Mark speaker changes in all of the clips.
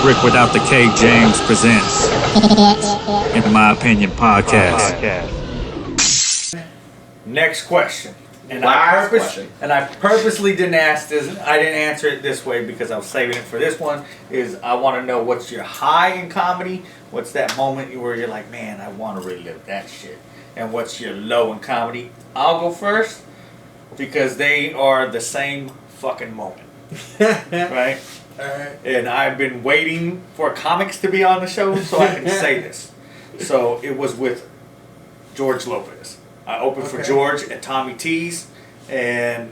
Speaker 1: Rick Without the K James presents, in my opinion, podcast.
Speaker 2: Next question. And
Speaker 3: question.
Speaker 2: I purposely didn't ask this. I didn't answer it this way because I was saving it for this one. Is I want to know what's your high in comedy? What's that moment where you're like, man, I want to relive that shit? And what's your low in comedy? I'll go first because they are the same fucking moment, right?
Speaker 3: Alright.
Speaker 2: And I've been waiting for comics to be on the show so I can say this. So it was with George Lopez. I opened for George at Tommy T's, and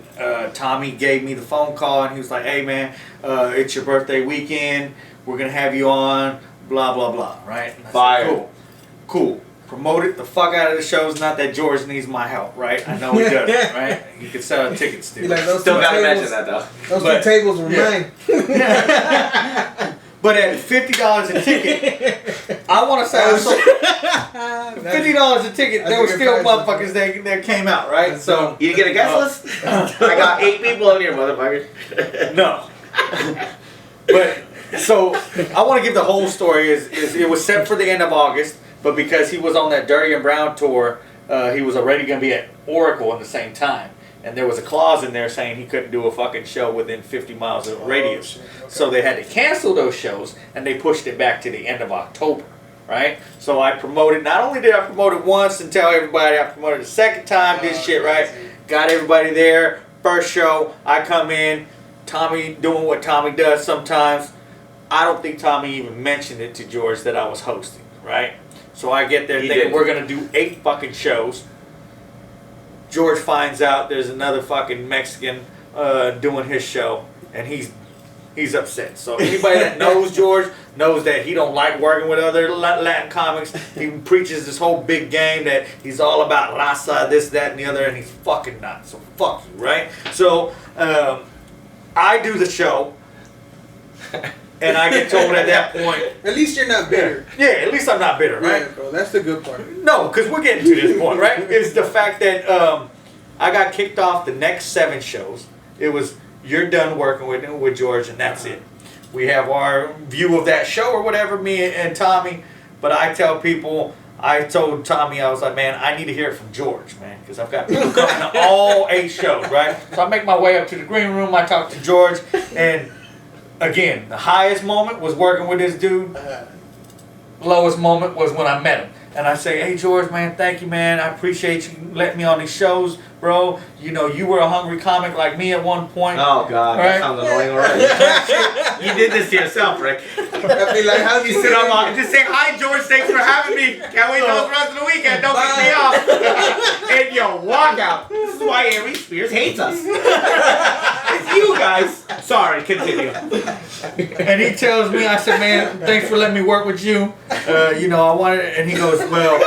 Speaker 2: Tommy gave me the phone call, and he was like, hey man, it's your birthday weekend, we're going to have you on, blah, blah, blah, right? And I said, cool. Promoted the fuck out of the shows, not that George needs my help, right? I know he does, right? He can sell tickets still.
Speaker 4: Like
Speaker 3: Still gotta mention that though.
Speaker 4: Those two tables were mine.
Speaker 2: But at $50 a ticket, I want to say $50 a ticket, there were still motherfuckers that came out, right? So
Speaker 3: You get a guest list? I got 8 people in here, motherfucker.
Speaker 2: no. But so I want to give the whole story. Is it was set for the end of August, but because he was on that Dirty and Brown tour, he was already going to be at Oracle at the same time. And there was a clause in there saying he couldn't do a fucking show within 50 miles of radius.
Speaker 4: Okay.
Speaker 2: So they had to cancel those shows, and they pushed it back to the end of October, right? So I promoted, not only did I promote it once and tell everybody, I promoted it the second time, did shit, right? Got everybody there, first show, I come in, Tommy doing what Tommy does sometimes. I don't think Tommy even mentioned it to George that I was hosting, right? So I get there thinking we're going to do 8 fucking shows. George finds out there's another fucking Mexican doing his show, and he's upset. So anybody that knows George knows that he don't like working with other Latin comics. He preaches this whole big game that he's all about raza, this, that, and the other, and he's fucking not. So fuck you, right? So I do the show, and I get told at that point.
Speaker 4: At least you're not bitter.
Speaker 2: Yeah, at least I'm not bitter, right?
Speaker 4: Yeah, bro, that's the good part.
Speaker 2: No, because we're getting to this point, right? It's the fact that I got kicked off the next 7 shows. It was, you're done working with George, and that's it. We have our view of that show or whatever, me and Tommy. But I tell people, I told Tommy, I was like, man, I need to hear it from George, man, because I've got people coming to all 8 shows, right? So I make my way up to the green room. I talk to George, and again, the highest moment was working with this dude. Lowest moment was when I met him. And I say, hey, George, man, thank you, man. I appreciate you letting me on these shows, bro. You know, you were a hungry comic like me at one point.
Speaker 3: Oh, God.
Speaker 2: Right?
Speaker 3: That sounds annoying already. You did this to yourself, Rick.
Speaker 4: I'd be like, how do you
Speaker 3: Sit up on just say, hi, George. Thanks for having me. Can't wait till the rest of the weekend. Don't kick me off. And you walk out. This is why Ari Spears hates us. It's you guys. Sorry, continue.
Speaker 2: And he tells me, I said, man, thanks for letting me work with you. You know, I wanted, and he goes, well,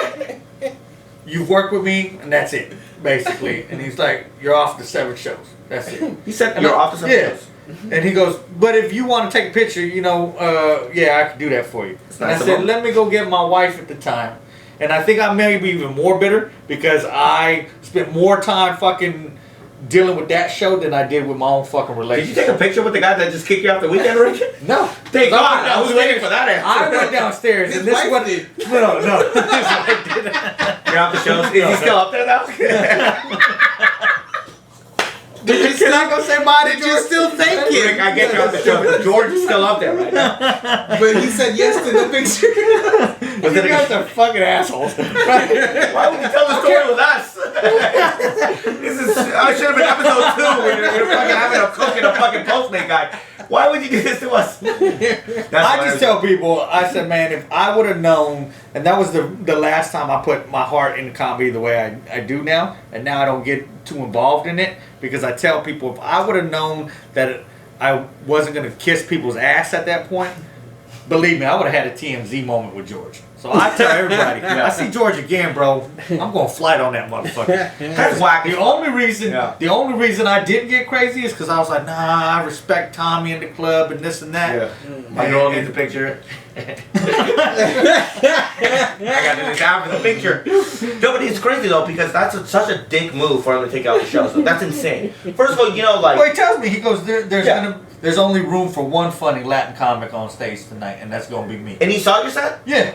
Speaker 2: you've worked with me, and that's it, basically. And he's like, you're off the 7 shows. That's it.
Speaker 3: You said
Speaker 2: And
Speaker 3: you're
Speaker 2: I-
Speaker 3: off the
Speaker 2: yeah.
Speaker 3: subject.
Speaker 2: And he goes, but if you want to take a picture, you know, yeah, I can do that for you. And
Speaker 3: nice
Speaker 2: I
Speaker 3: of
Speaker 2: said,
Speaker 3: him.
Speaker 2: let me go get my wife at the time. And I think I may be even more bitter because I spent more time fucking dealing with that show than I did with my own fucking
Speaker 3: Did
Speaker 2: relationship.
Speaker 3: you take a picture with the guy that just kicked you off the weekend, Rick?
Speaker 2: No.
Speaker 3: Thank
Speaker 2: No,
Speaker 3: God. I was waiting for that answer.
Speaker 2: I went downstairs and
Speaker 4: His
Speaker 2: this is
Speaker 4: wife
Speaker 2: what
Speaker 4: did.
Speaker 2: No. His wife did.
Speaker 3: You're off the shows. Is he still up there now?
Speaker 2: Can I go say bye to
Speaker 4: Did you
Speaker 2: George?
Speaker 4: still thank
Speaker 3: Rick,
Speaker 4: him?
Speaker 3: I get you off the show, but George is still up there right now.
Speaker 4: But he said yes to the picture.
Speaker 3: Was
Speaker 2: You
Speaker 3: it
Speaker 2: guys are fucking assholes.
Speaker 3: Why would you tell the story with us? This is. I should have been episode 2 when you're fucking having a cook and a fucking Postmate guy. Why would you do this to us?
Speaker 2: I just tell people, I said, man, if I would have known, and that was the last time I put my heart into comedy the way I do now, and now I don't get too involved in it, because I tell people, if I would have known that I wasn't going to kiss people's ass at that point, believe me, I would have had a TMZ moment with George. So I tell everybody, I see George again, bro, I'm going to flight on that motherfucker.
Speaker 3: That's whack.
Speaker 2: The only reason I didn't get crazy is because I was like, nah, I respect Tommy in the club and this and that.
Speaker 3: Yeah. My girl needs a picture. I got to do that for the picture. No, but it's crazy though because that's such a dick move for him to take out the show. So that's insane. First of all, you know, like.
Speaker 2: Well, he tells me, he goes, there's gonna There's only room for one funny Latin comic on stage tonight, and that's gonna be me.
Speaker 3: And he saw your set?
Speaker 2: Yeah.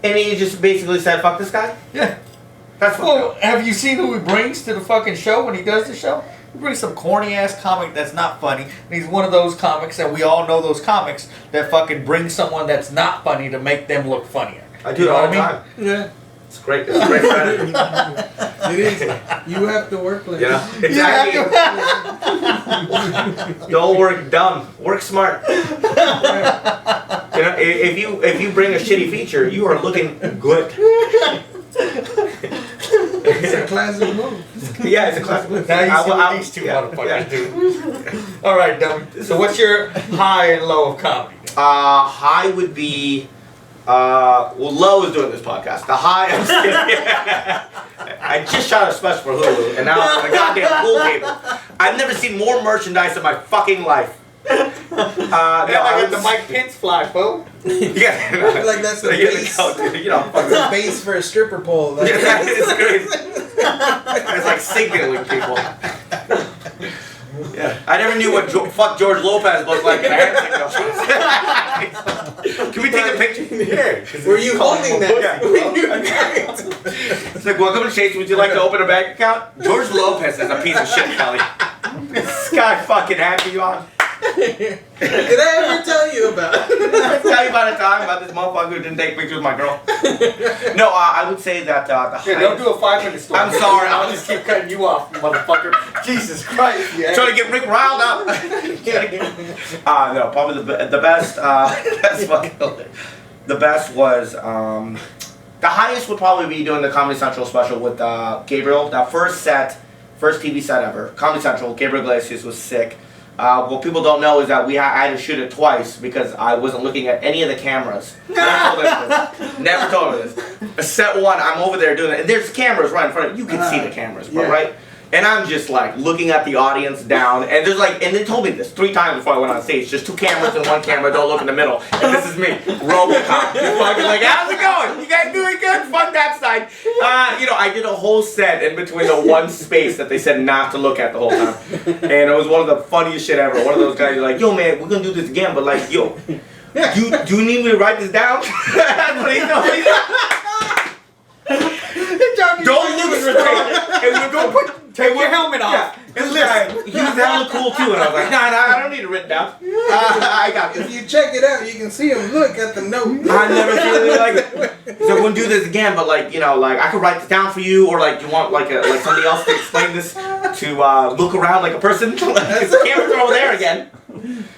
Speaker 3: And he just basically said, fuck this guy?
Speaker 2: Yeah.
Speaker 3: That's fucked
Speaker 2: Well,
Speaker 3: up.
Speaker 2: have you seen who he brings to the fucking show when he does the show? He brings some corny ass comic that's not funny. And he's one of those comics, and we all know those comics that fucking bring someone that's not funny to make them look funnier.
Speaker 3: I do it all the time.
Speaker 4: Yeah.
Speaker 3: It's great. It's a great strategy.
Speaker 4: It is. You have to work like
Speaker 3: Yeah.
Speaker 4: that.
Speaker 3: Exactly. Don't work dumb. Work smart. You know, if you bring a shitty feature, you are looking good.
Speaker 4: It's a classic move.
Speaker 3: Yeah, it's a classic move.
Speaker 2: Now you see what
Speaker 3: I-
Speaker 2: these two
Speaker 3: yeah,
Speaker 2: motherfuckers
Speaker 3: yeah.
Speaker 2: do. All right, dummy. So what's your high and low of comedy?
Speaker 3: High would be, well, Low is doing this podcast. The high, I'm just kidding. I just shot a special for Hulu, and now I'm on a goddamn pool table. I've never seen more merchandise in my fucking life.
Speaker 2: Yeah, I got the Mike Pence fly, fool.
Speaker 3: Yeah.
Speaker 4: I feel like that's the base.
Speaker 3: You know,
Speaker 4: That's a base for a stripper pole. Like,
Speaker 3: yeah, it's crazy. It's like signaling people. Yeah, I never knew what fuck George Lopez looked like in a hand signal. Can we take a picture? Yeah.
Speaker 4: were you holding that?
Speaker 3: Yeah.
Speaker 4: Were you-
Speaker 3: It's like, welcome to Chase. Would you like to open a bank account? George Lopez is a piece of shit, Kelly. This guy fucking had me on.
Speaker 4: Did I ever tell you about it?
Speaker 3: Did I tell you about a time about this motherfucker who didn't take pictures with my girl? No, I would say that the
Speaker 2: Yeah, don't do a 5-minute story.
Speaker 3: I'm sorry,
Speaker 2: I'll just keep cutting you off, motherfucker. Jesus Christ. Yeah.
Speaker 3: trying to get Rick riled up. No, probably the best. That's fucking hilarious. The best was the highest would probably be doing the Comedy Central special with Gabriel. That first TV set ever. Comedy Central. Gabriel Iglesias was sick. What people don't know is that I had to shoot it twice because I wasn't looking at any of the cameras. Never told her this. Set one, I'm over there doing it. And there's cameras right in front of you. You can see the cameras, bro,
Speaker 4: Yeah.
Speaker 3: right? And I'm just like looking at the audience down. And there's like, and they told me this 3 times before I went on stage. Just 2 cameras and 1 camera. Don't look in the middle. And this is me, Robocop. Just fucking like, how's it going? You guys doing good? Fuck that side. You know, I did a whole set in between the one space that they said not to look at the whole time. And it was one of the funniest shit ever. One of those guys, like, yo, man, we're gonna do this again, but like, yo, do you need me to write this down? That's what he told me. Don't look straight. And we go
Speaker 2: Take your helmet off.
Speaker 3: Yeah, this guy, he was hella cool too, and I was like, nah, I don't need it written down. I got
Speaker 4: If
Speaker 3: this.
Speaker 4: you check it out, you can see him look at the note.
Speaker 3: I've never seen anything like that. So we're gonna do this again, but like, you know, like I could write this down for you, or like you want like somebody else to explain this to look around like a person. The cameras are over there again.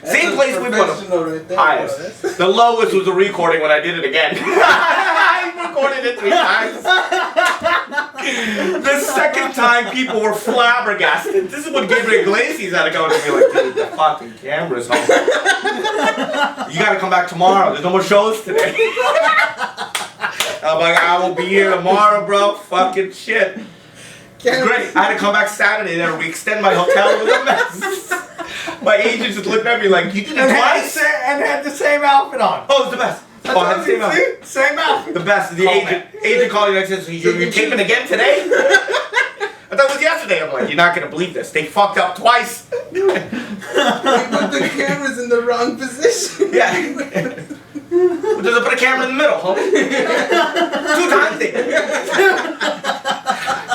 Speaker 3: Same place we put them.
Speaker 4: Right there,
Speaker 3: Highest.
Speaker 4: bro. That's-
Speaker 3: The lowest was a recording when I did it again. I recorded it 3 times. The second time, people were flabbergasted. This is what Gabriel Iglesias had to go to me like, dude, the fucking camera's home. You gotta come back tomorrow. There's no more shows today. I'm like, I will be here tomorrow, bro. Fucking shit. It's great. I had to come back Saturday. Then we extend my hotel. It was a mess. My agent just looked at me like, you did it twice?
Speaker 2: And had the same outfit on.
Speaker 3: Oh, it's the best. Oh, I had the same outfit.
Speaker 2: Same outfit.
Speaker 3: The best. The
Speaker 2: Call
Speaker 3: agent called me next and said, you're taping again today? I thought it was yesterday. I'm like, you're not gonna believe this. They fucked up twice.
Speaker 4: We put the cameras in the wrong position.
Speaker 3: Yeah. Does it put a camera in the middle, homie? 2 times they did.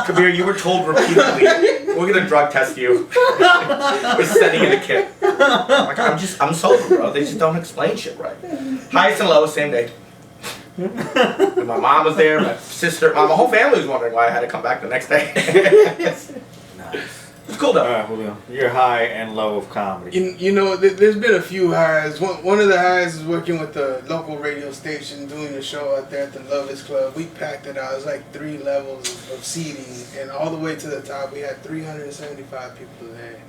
Speaker 3: Kabir, you were told repeatedly, we're gonna drug test you. We're sending you the kit. Like, I'm sober, bro. They just don't explain shit right. Highest and lowest, same day. And my mom was there, my sister, my whole family was wondering why I had to come back the next day. It's cool though.
Speaker 2: Alright, Julio. Your high and low of comedy.
Speaker 4: You know, there's been a few highs. One of the highs is working with the local radio station, doing a show out there at the Lovers Club. We packed it out. It was like 3 levels of seating, and all the way to the top, we had 375 people there.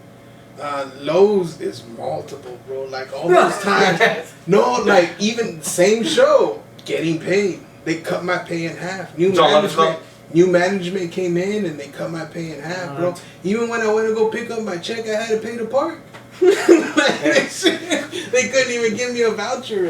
Speaker 4: Lows is multiple, bro. Like all those times. No, like even same show, getting paid. They cut my pay in half. New management came in and they cut my pay in half, bro. Even when I went to go pick up my check, I had to pay to park. They couldn't even give me a voucher.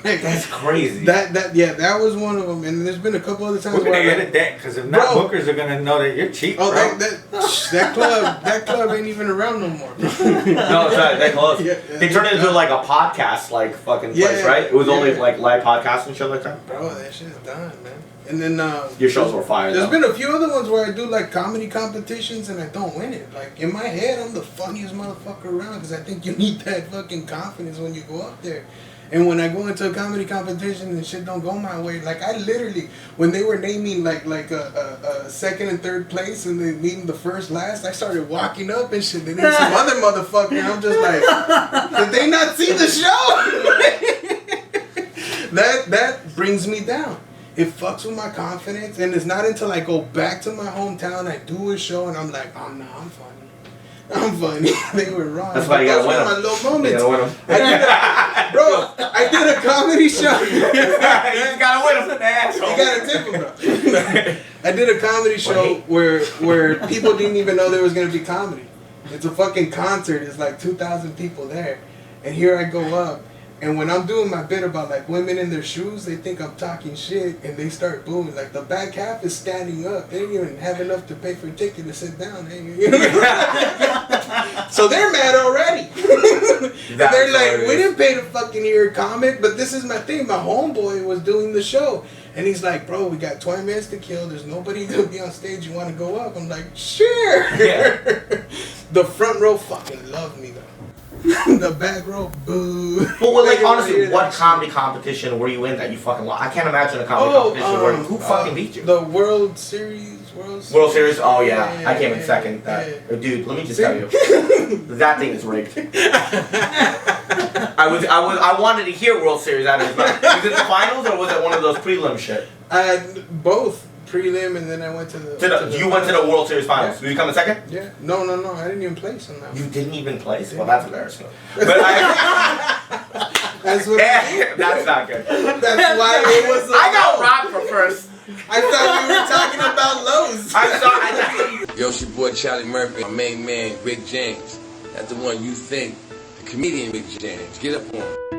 Speaker 4: Like,
Speaker 3: That's crazy.
Speaker 4: That was one of them, and there's been a couple other times
Speaker 2: We're gonna
Speaker 4: where
Speaker 2: edit that because if not,
Speaker 4: Bro.
Speaker 2: bookers are gonna know that you're cheap,
Speaker 4: oh,
Speaker 2: bro.
Speaker 4: that club ain't even around no more.
Speaker 3: No, it's not that close.
Speaker 4: Yeah,
Speaker 3: They turned it into like a podcast, like fucking place,
Speaker 4: Yeah,
Speaker 3: right? It was only
Speaker 4: yeah.
Speaker 3: like live podcasts and shit like that.
Speaker 4: Bro, that shit's done, man. And then
Speaker 3: Your shows were fire.
Speaker 4: there's
Speaker 3: Though.
Speaker 4: been a few other ones where I do like comedy competitions and I don't win it. Like in my head, I'm the funniest motherfucker around because I think you need that fucking confidence when you go up there. And when I go into a comedy competition and shit don't go my way, like I literally, when they were naming like a second and third place and they meeting the first last, I started walking up and shit. And then some other motherfucker, I'm just like, did they not see the show? that brings me down. It fucks with my confidence, and it's not until I go back to my hometown, I do a show, and I'm like, oh no, I'm funny. I'm funny. They were wrong.
Speaker 3: That's why you gotta
Speaker 4: Those
Speaker 3: win
Speaker 4: were my
Speaker 3: them.
Speaker 4: little moments.
Speaker 3: You gotta win them.
Speaker 4: I did a comedy show.
Speaker 3: You gotta win them, asshole.
Speaker 4: You gotta tip them, bro. I did a comedy show where people didn't even know there was gonna be comedy. It's a fucking concert. It's like 2,000 people there, and here I go up. And when I'm doing my bit about like women in their shoes, they think I'm talking shit and they start booing. Like the back half is standing up. They didn't even have enough to pay for a ticket to sit down. So they're mad already. And they're like, we didn't pay to fucking hear a comic, but this is my thing. My homeboy was doing the show. And he's like, bro, we got 20 minutes to kill. There's nobody going to be on stage. You want to go up? I'm like, sure.
Speaker 3: Yeah.
Speaker 4: The front row fucking loved me though. The back row, boo.
Speaker 3: But well, like honestly, what comedy competition were you in that you fucking lost? I can't imagine a comedy competition where who fucking beat you?
Speaker 4: The World Series.
Speaker 3: World Series? Oh yeah, I came in second. Dude, let me just tell you, that thing is rigged. I wanted to hear World Series out of his mouth. Was it the finals or was it one of those prelim shit?
Speaker 4: Both prelim and then I went to the.
Speaker 3: You went to the World Series finals.
Speaker 4: Yeah.
Speaker 3: Did you come in second?
Speaker 4: Yeah. No. I didn't even place on that.
Speaker 3: You
Speaker 4: one.
Speaker 3: didn't even place?
Speaker 4: Yeah.
Speaker 3: Well, that's embarrassing. But
Speaker 4: That's what.
Speaker 3: that's not good.
Speaker 4: That's why it was.
Speaker 3: I got robbed for first.
Speaker 4: I thought we were talking about Lowe's.
Speaker 3: I'm sorry.
Speaker 5: Yo, it's your boy Charlie Murphy, my main man, Ric James. That's the one you think, the comedian Ric James. Get up on him.